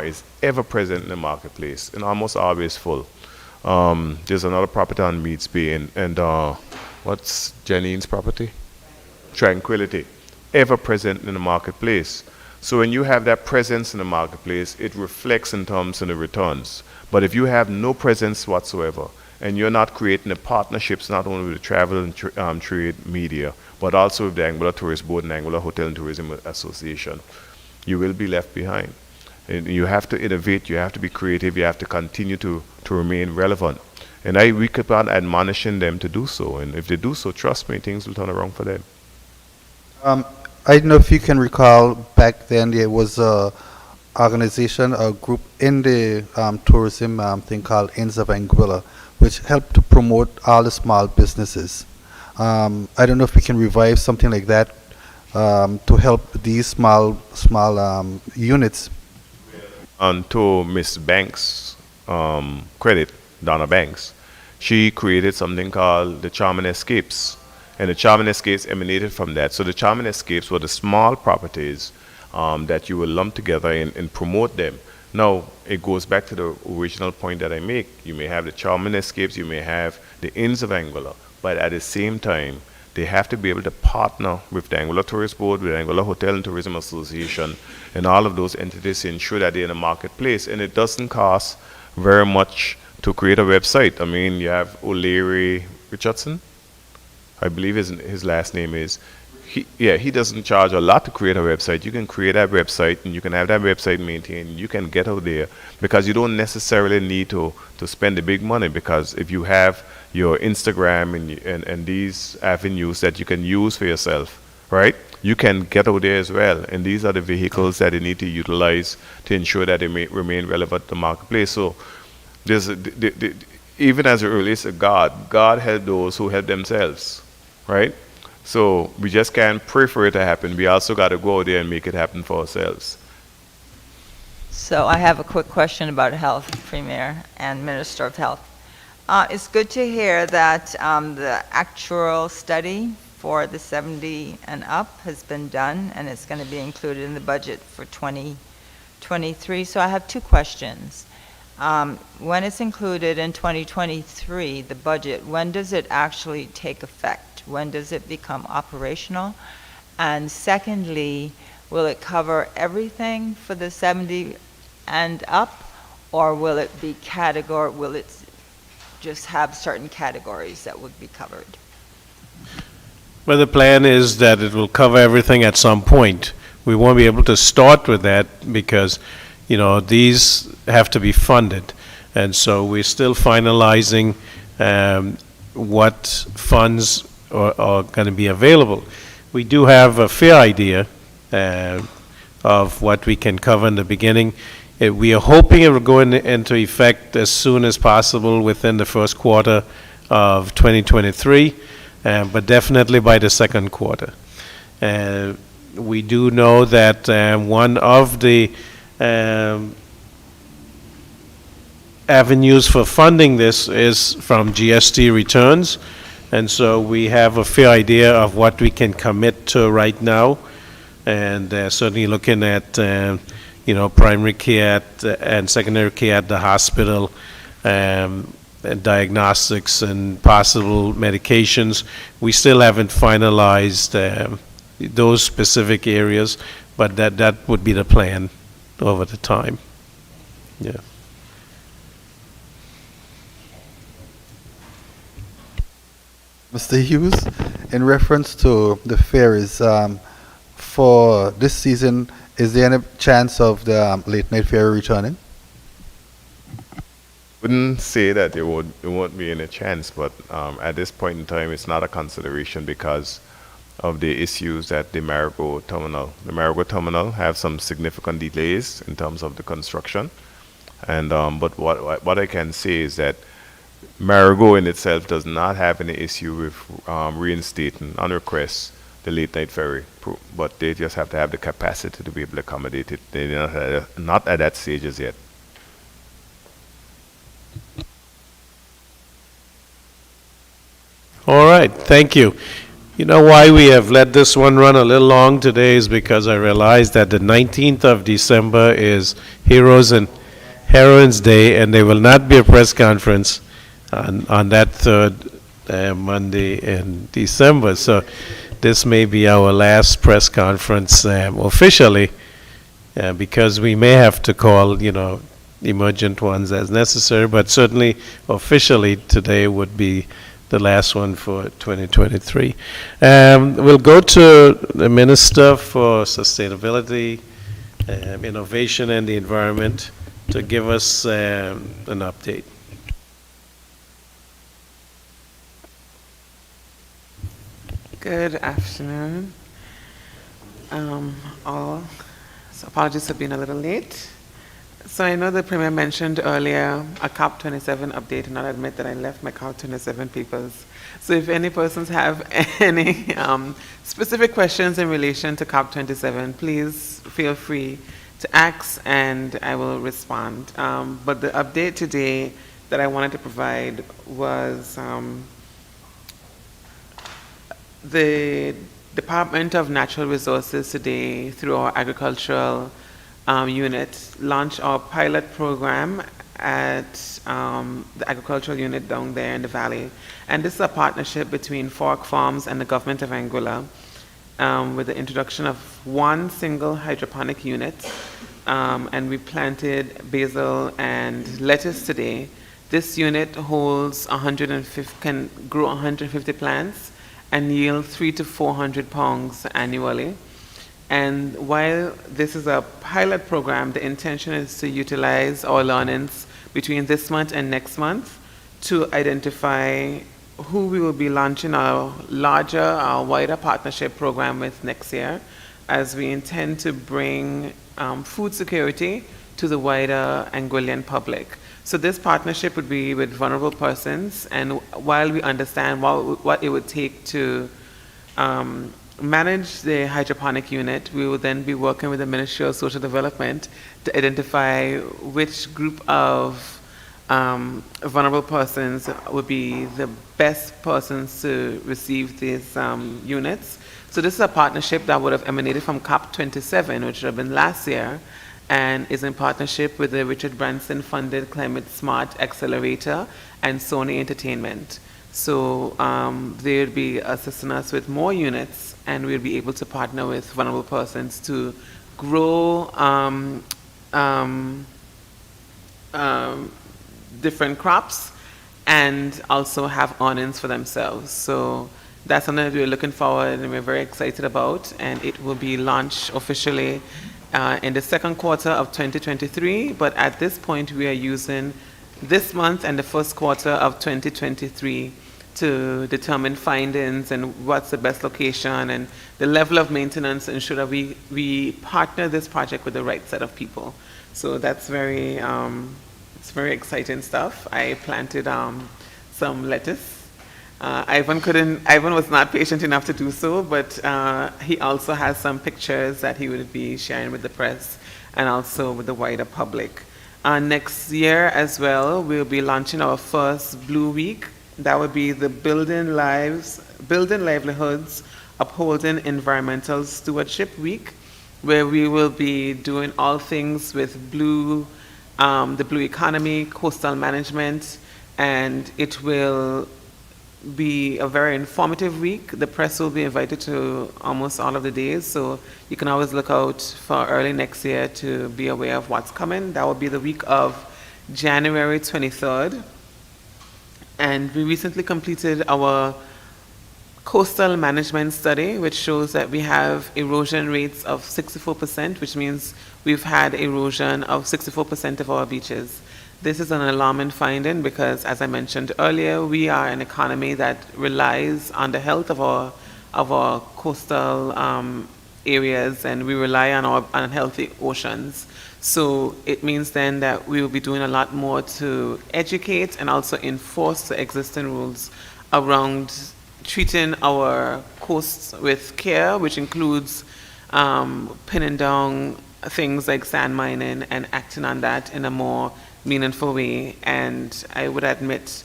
is ever present in the marketplace and almost always full. There's another property on Meads Bay and what's Janine's property? Tranquility, ever present in the marketplace. So when you have that presence in the marketplace, it reflects in terms of the returns. But if you have no presence whatsoever, and you're not creating the partnerships not only with the travel and trade media, but also with the Anguilla Tourist Board and Anguilla Hotel and Tourism Association, you will be left behind. And you have to innovate, you have to be creative, you have to continue to remain relevant. And we keep on admonishing them to do so. And if they do so, trust me, things will turn around for them.
I don't know if you can recall back then there was a organization, a group in the tourism thing called Inns of Anguilla, which helped to promote all the small businesses. I don't know if we can revive something like that to help these small units.
And to Miss Banks' credit, Donna Banks, she created something called the Charming Escapes. And the Charming Escapes emanated from that. So the Charming Escapes were the small properties that you will lump together and promote them. Now, it goes back to the original point that I make. You may have the Charming Escapes, you may have the Inns of Anguilla, but at the same time, they have to be able to partner with the Anguilla Tourist Board, with the Anguilla Hotel and Tourism Association, and all of those entities to ensure that they're in a marketplace. And it doesn't cost very much to create a website. I mean, you have O'Leary Richardson, I believe his last name is. He doesn't charge a lot to create a website. You can create that website and you can have that website maintained. You can get out there because you don't necessarily need to spend the big money, because if you have your Instagram and these avenues that you can use for yourself, right? You can get out there as well. And these are the vehicles that they need to utilize to ensure that they may remain relevant to the marketplace. So there's even as it relates to God helped those who help themselves, right? So we just can't pray for it to happen. We also got to go out there and make it happen for ourselves.
So I have a quick question about health, Premier and Minister of Health. It's good to hear that the actual study for the 70 and up has been done, and it's going to be included in the budget for 2023. So I have two questions. When it's included in 2023, the budget, when does it actually take effect? When does it become operational? And secondly, will it cover everything for the 70 and up, or will it be will it just have certain categories that would be covered?
Well, the plan is that it will cover everything at some point. We won't be able to start with that because, these have to be funded. And so we're still finalizing what funds are going to be available. We do have a fair idea of what we can cover in the beginning. We are hoping it will go into effect as soon as possible within the first quarter of 2023, but definitely by the second quarter. We do know that one of the avenues for funding this is from GST returns, and so we have a fair idea of what we can commit to right now, and certainly looking at primary care and secondary care at the hospital, and diagnostics and possible medications. We still haven't finalized those specific areas, but that would be the plan over the time. Yeah.
Mr. Hughes, in reference to the ferries, for this season, is there any chance of the late night ferry returning?
Wouldn't say that there won't be any chance, but at this point in time, it's not a consideration because of the issues at the Marigot terminal. The Marigot terminal have some significant delays in terms of the construction, and but what I can say is that Marigot in itself does not have any issue with reinstating on request the late night ferry, but they just have to have the capacity to be able to accommodate it. They're not at that stage as yet.
All right, thank you. You know why we have let this one run a little long today is because I realized that the 19th of December is Heroes and Heroines Day, and there will not be a press conference on that third Monday in December. So this may be our last press conference officially, because we may have to call, emergent ones as necessary, but certainly officially today would be the last one for 2023. We'll go to the Minister for Sustainability, Innovation and the Environment to give us an update.
Good afternoon, all. So apologies for being a little late. So I know the Premier mentioned earlier a COP27 update, and I'll admit that I left my COP27 papers. So if any persons have any specific questions in relation to COP27, please feel free to ask and I will respond. But the update today that I wanted to provide was the Department of Natural Resources today, through our agricultural unit, launched our pilot program at the agricultural unit down there in the valley. And this is a partnership between Fork Farms and the government of Anguilla, with the introduction of one single hydroponic unit. And we planted basil and lettuce today. This unit holds 150, can grow 150 plants and yield 300 to 400 pounds annually. And while this is a pilot program, the intention is to utilize our learnings between this month and next month to identify who we will be launching our larger, our wider partnership program with next year, as we intend to bring food security to the wider Anguillan public. So this partnership would be with vulnerable persons, and while we understand what it would take to manage the hydroponic unit, we will then be working with the Ministry of Social Development to identify which group of vulnerable persons would be the best persons to receive these units. So this is a partnership that would have emanated from COP27, which would have been last year, and is in partnership with the Richard Branson funded Climate Smart Accelerator and Sony Entertainment. So they would be assisting us with more units, and we'll be able to partner with vulnerable persons to grow different crops and also have earnings for themselves. So that's something that we're looking forward and we're very excited about, and it will be launched officially in the second quarter of 2023, but at this point we are using this month and the first quarter of 2023 to determine findings and what's the best location and the level of maintenance, and ensure that we partner this project with the right set of people. So that's very, it's very exciting stuff. I planted some lettuce. Ivan was not patient enough to do so, but he also has some pictures that he would be sharing with the press and also with the wider public. Next year as well, we'll be launching our first Blue Week. That would be the Building Livelihoods, Upholding Environmental Stewardship Week, where we will be doing all things with blue, the blue economy, coastal management, and it will be a very informative week. The press will be invited to almost all of the days, so you can always look out for early next year to be aware of what's coming. That will be the week of January 23rd. And we recently completed our coastal management study, which shows that we have erosion rates of 64%, which means we've had erosion of 64% of our beaches. This is an alarming finding because, as I mentioned earlier, we are an economy that relies on the health of our coastal areas, and we rely on our unhealthy oceans. So it means then that we will be doing a lot more to educate and also enforce the existing rules around treating our coasts with care, which includes pinning down things like sand mining and acting on that in a more meaningful way. And I would admit,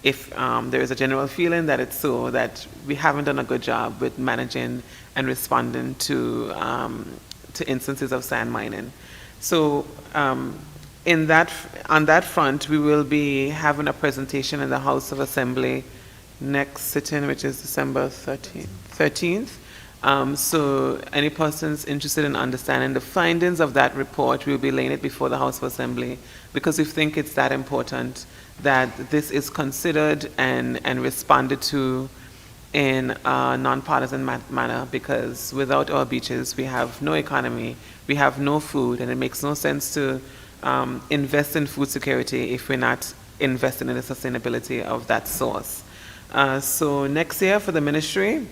if there is a general feeling that it's so, that we haven't done a good job with managing and responding to instances of sand mining. So on that front, we will be having a presentation in the House of Assembly next sitting, which is December 13th, So any persons interested in understanding the findings of that report, we'll be laying it before the House of Assembly, because we think it's that important that this is considered and responded to in a nonpartisan manner, because without our beaches, we have no economy, we have no food, and it makes no sense to invest in food security if we're not investing in the sustainability of that source. So next year for the ministry,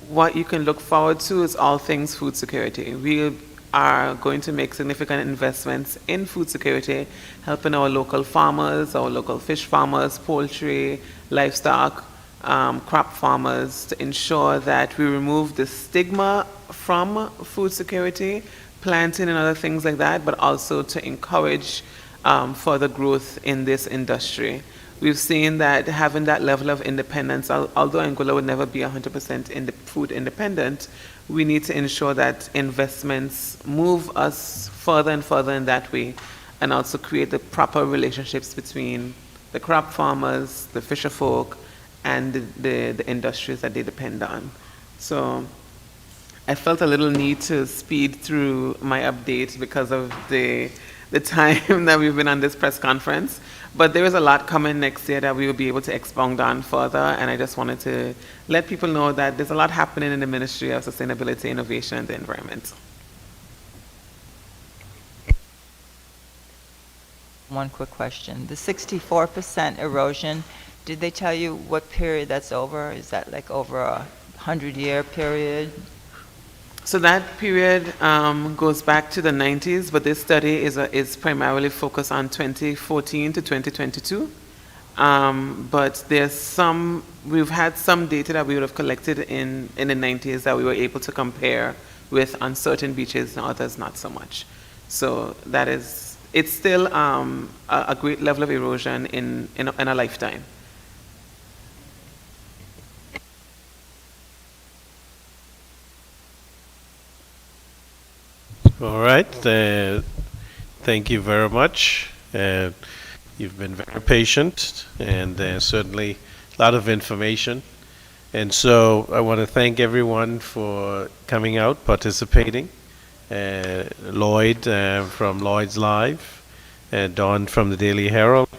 what you can look forward to is all things food security. We are going to make significant investments in food security, helping our local farmers, our local fish farmers, poultry, livestock, crop farmers, to ensure that we remove the stigma from food security, planting and other things like that, but also to encourage further growth in this industry. We've seen that having that level of independence, although Anguilla would never be 100% food independent, we need to ensure that investments move us further and further in that way, and also create the proper relationships between the crop farmers, the fisher folk, and the industries that they depend on. So I felt a little need to speed through my update because of the time that we've been on this press conference. But there is a lot coming next year that we will be able to expound on further, and I just wanted to let people know that there's a lot happening in the Ministry of Sustainability, Innovation, and the Environment.
One quick question. The 64% erosion, did they tell you what period that's over? Is that like over a 100-year period?
So that period goes back to the 90s, but this study is primarily focused on 2014 to 2022. But we've had some data that we would have collected in the 90s that we were able to compare with on certain beaches and others not so much. So it's still a great level of erosion in a lifetime.
All right. Thank you very much. You've been very patient, and certainly a lot of information. And so I want to thank everyone for coming out, participating. Lloyd from Lloyd's Live, Don from the Daily Herald,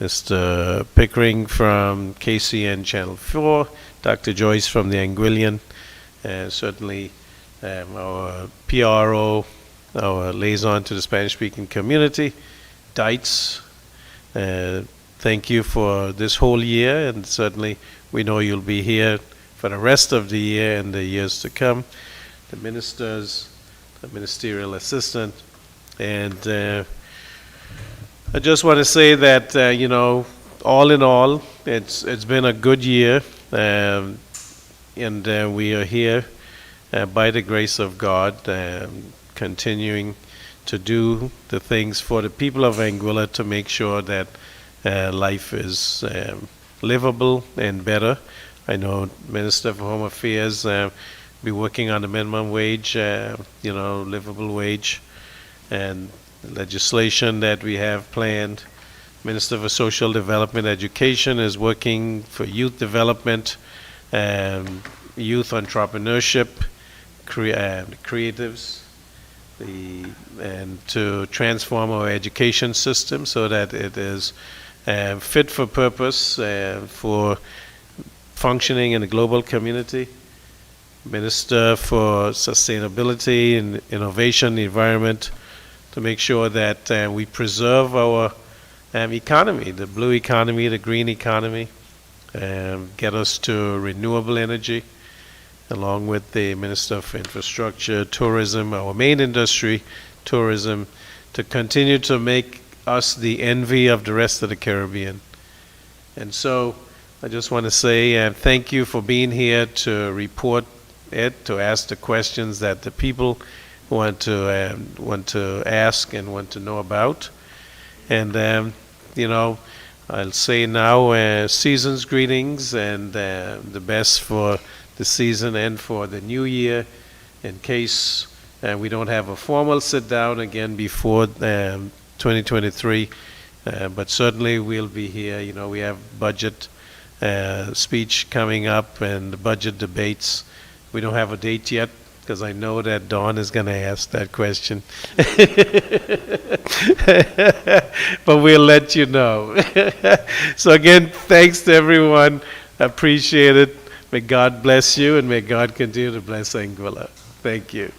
Mr. Pickering from KCN Channel 4, Dr. Joyce from the Anguillian, certainly our PRO, our liaison to the Spanish-speaking community, Dites. Thank you for this whole year, and certainly we know you'll be here for the rest of the year and the years to come. The ministers, the ministerial assistant, and I just want to say that all in all, it's been a good year, and we are here by the grace of God, continuing to do the things for the people of Anguilla to make sure that life is livable and better. I know Minister for Home Affairs be working on the minimum wage, livable wage, and legislation that we have planned. Minister for Social Development Education is working for youth development, youth entrepreneurship, creatives, and to transform our education system so that it is fit for purpose for functioning in the global community. Minister for Sustainability and Innovation, the Environment, to make sure that we preserve our economy, the blue economy, the green economy, get us to renewable energy, along with the Minister of Infrastructure, Tourism, our main industry, tourism, to continue to make us the envy of the rest of the Caribbean. And so I just want to say thank you for being here to report it, to ask the questions that the people want to ask and want to know about. And I'll say now season's greetings and the best for the season and for the new year, in case we don't have a formal sit down again before 2023, but certainly we'll be here. We have budget speech coming up and the budget debates. We don't have a date yet, because I know that Dawn is going to ask that question. But we'll let you know. So again, thanks to everyone. Appreciate it. May God bless you, and may God continue to bless Anguilla. Thank you.